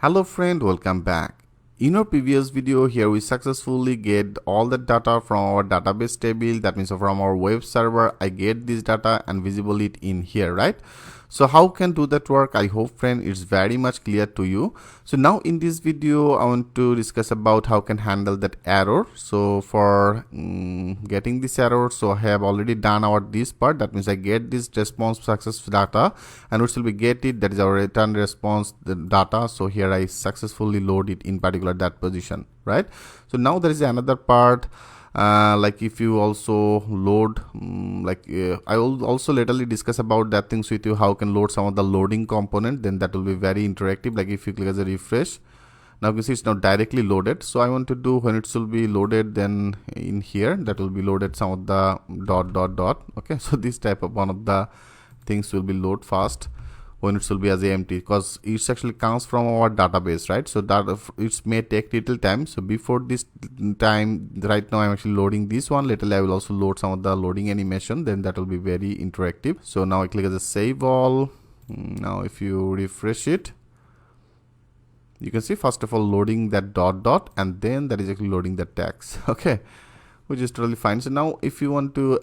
Hello friend, welcome back. In our previous video here we successfully get all the data from our database table, that means from our web server. I get this data and visible it in here, right? So how can do that work? I hope friend it's very much clear to you. So now in this video I want to discuss about how can handle that error. So for getting this error, so I have already done our this part, that means I get this response success data and which will be get it, that is our return response the data. So here I successfully load it in particular that position, right? So now there is another part, like if you also load I will also laterally discuss about that things with you, how can load some of the loading component, then that will be very interactive. Like if you click as a refresh, now you can see it's not directly loaded. So I want to do when it will be loaded, then in here that will be loaded some of the dot. Okay, so this type of one of the things will be load fast when it will be as empty, because it actually comes from our database, right? So that it may take little time. So before this time, right now I'm actually loading this one. Later I will also load some of the loading animation, then that will be very interactive. So now I click as a save all. Now if you refresh it, you can see first of all loading that dot and then that is actually loading the text. Okay, which is totally fine. So now if you want to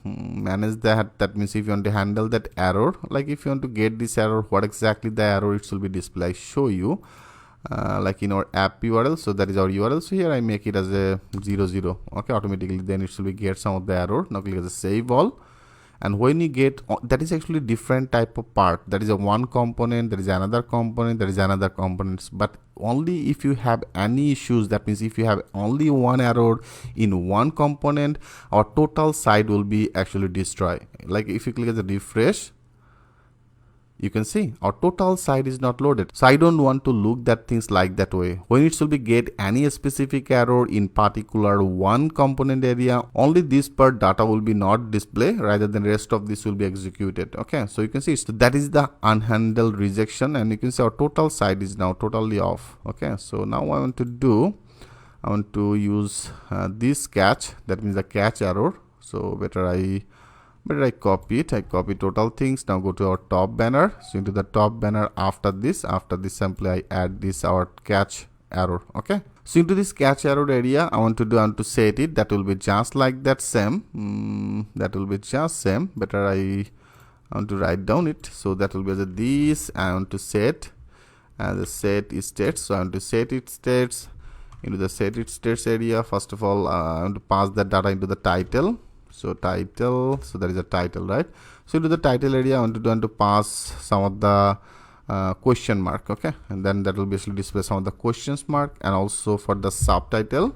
manage that means if you want to handle that error, like if you want to get this error, what exactly the error it will be display, I show you like in our app URL. So that is our URL. So here I make it as a 00. Okay, automatically then it will be get some of the error. Now click as a save all. And when you get that is actually different type of part, that is a one component, there is another component, there is another components. But only if you have any issues, that means if you have only one error in one component, our total site will be actually destroyed. Like if you click as a refresh, you can see our total site is not loaded. So I don't want to look that things like that way. When it will be get any specific error in particular one component area, only this part data will be not display, rather than rest of this will be executed. Okay, so you can see so that is the unhandled rejection, and you can see our total site is now totally off. Okay, so now I want to use this catch, that means the catch error. So better I copy it. I copy total things. Now go to our top banner. So into the top banner, after this simply I add this our catch error. Okay, so into this catch error area I want to set it, that will be just like that same, that will be just same. Better I want to write down it. So that will be as this. I want to set as a set states. So I want to set it states. Into the set it states area, first of all I want to pass that data into the title. So title, so that is a title, right? So into the title area I want to pass some of the question mark. Okay, and then that will basically display some of the questions mark. And also for the subtitle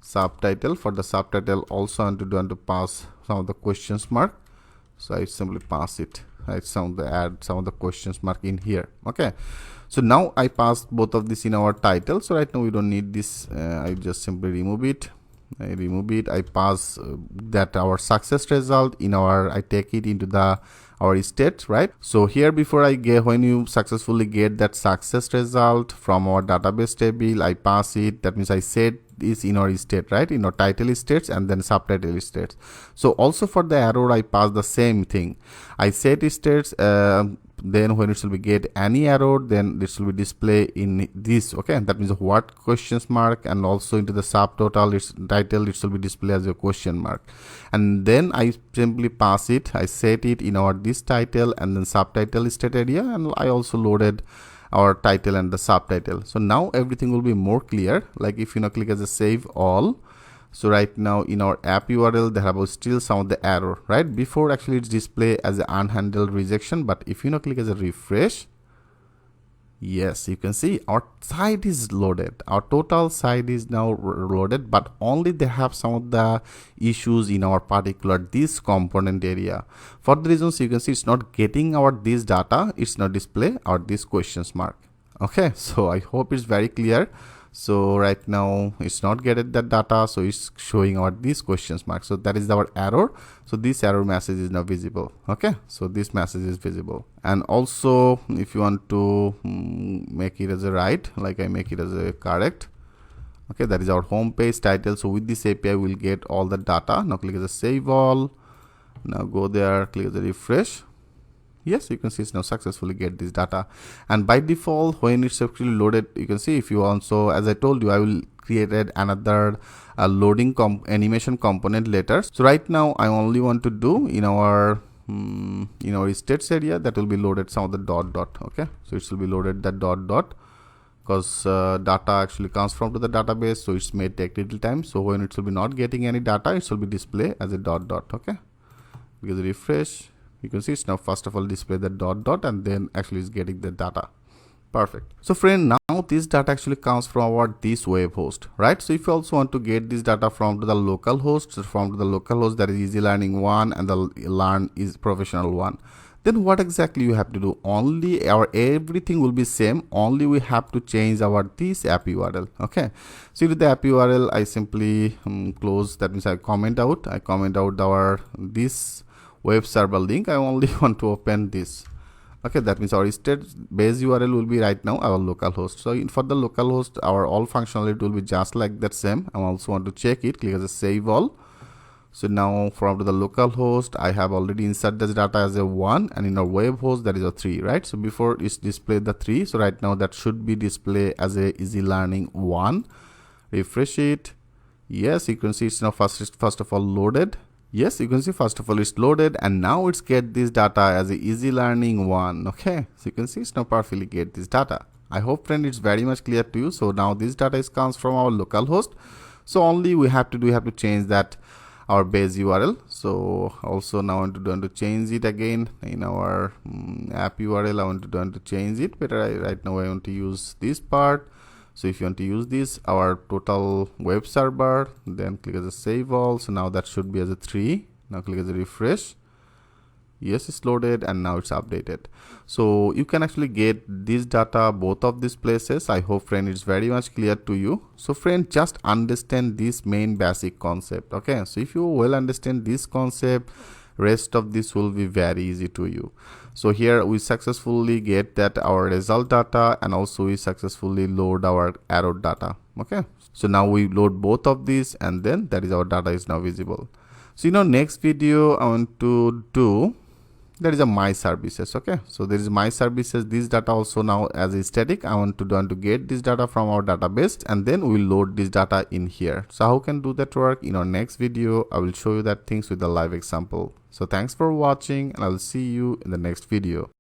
for the subtitle also I want to pass some of the questions mark. So I simply pass it, add some of the questions mark in here. Okay, so now I passed both of this in our title. So right now we don't need this. I just simply remove it. I pass that our success result in our, I take it into the our state, right? So here before I get, when you successfully get that success result from our database table, I pass it, that means I set this in our state, right, in our title states and then subtitle states. So also for the error I pass the same thing. I set states, then when it will be get any error, then this will be display in this. Okay, that means what questions mark, and also into the subtotal its title it will be display as a question mark. And then I simply pass it, I set it in our this title and then subtitle state area, and I also loaded our title and the subtitle. So now everything will be more clear. Like if you now click as a save all, so right now in our app URL there have still some of the error, right? Before actually it's display as an unhandled rejection, but if you now click as a refresh, yes, you can see our site is loaded, our total site is now loaded, but only they have some of the issues in our particular this component area. For the reasons you can see it's not getting our this data, it's not display our this questions mark. Okay, so I hope it's very clear. So right now it's not getting that data, so it's showing our these questions mark. So that is our error. So this error message is now visible. Okay, so this message is visible. And also if you want to make it as a right, like I make it as a correct. Okay, that is our home page title. So with this API we'll get all the data. Now click as a save all. Now go there, click as a refresh. Yes, you can see it's now successfully get this data. And by default, when it's actually loaded, you can see if you also, as I told you, I will created another loading animation component later. So right now I only want to do in our states area that will be loaded some of the dot dot. Okay, so it will be loaded that dot dot because data actually comes from to the database, so it may take little time. So when it will be not getting any data, it will be display as a dot dot. Okay, because refresh, you can see it's now first of all display the dot dot and then actually is getting the data. Perfect. So friend, now this data actually comes from our this web host, right? So if you also want to get this data from to the local host, from to the local host that is Easy Learning 1 and the Learn is Professional 1, then what exactly you have to do? Only our everything will be same, only we have to change our this app URL. Okay, so with the app URL I simply close, that means I comment out our this web server link. I only want to open this. Okay, that means our state base URL will be right now our local host. So for the local host, our all functionality will be just like that same. I also want to check it, click as a save all. So now from the local host, I have already inserted this data as a 1, and in our web host that is a 3, right? So before it's displayed the 3, so right now that should be displayed as a Easy Learning 1. Refresh it. Yes, you can see it's now first of all loaded. Yes, you can see first of all it's loaded, and now it's get this data as a Easy Learning 1. Okay, so you can see it's now perfectly get this data. I hope friend it's very much clear to you. So now this data comes from our local host, so only we have to change that our base URL. So also now I want to change it again in our app URL. I want to change it, but right now I want to use this part. So if you want to use this, our total web server, then click as a save all. So now that should be as a 3. Now click as a refresh. Yes, it's loaded and now it's updated. So you can actually get this data both of these places. I hope friend it's very much clear to you. So friend, just understand this main basic concept. Okay, so if you well understand this concept, rest of this will be very easy to you. So here we successfully get that our result data, and also we successfully load our arrow data. Okay, so now we load both of these, and then that is our data is now visible. So next video I want to do, that is a my services. Okay, so there is my services. This data also now as a static, I want to get this data from our database, and then we'll load this data in here. So how can do that work? In our next video I will show you that things with a live example. So thanks for watching, and I will see you in the next video.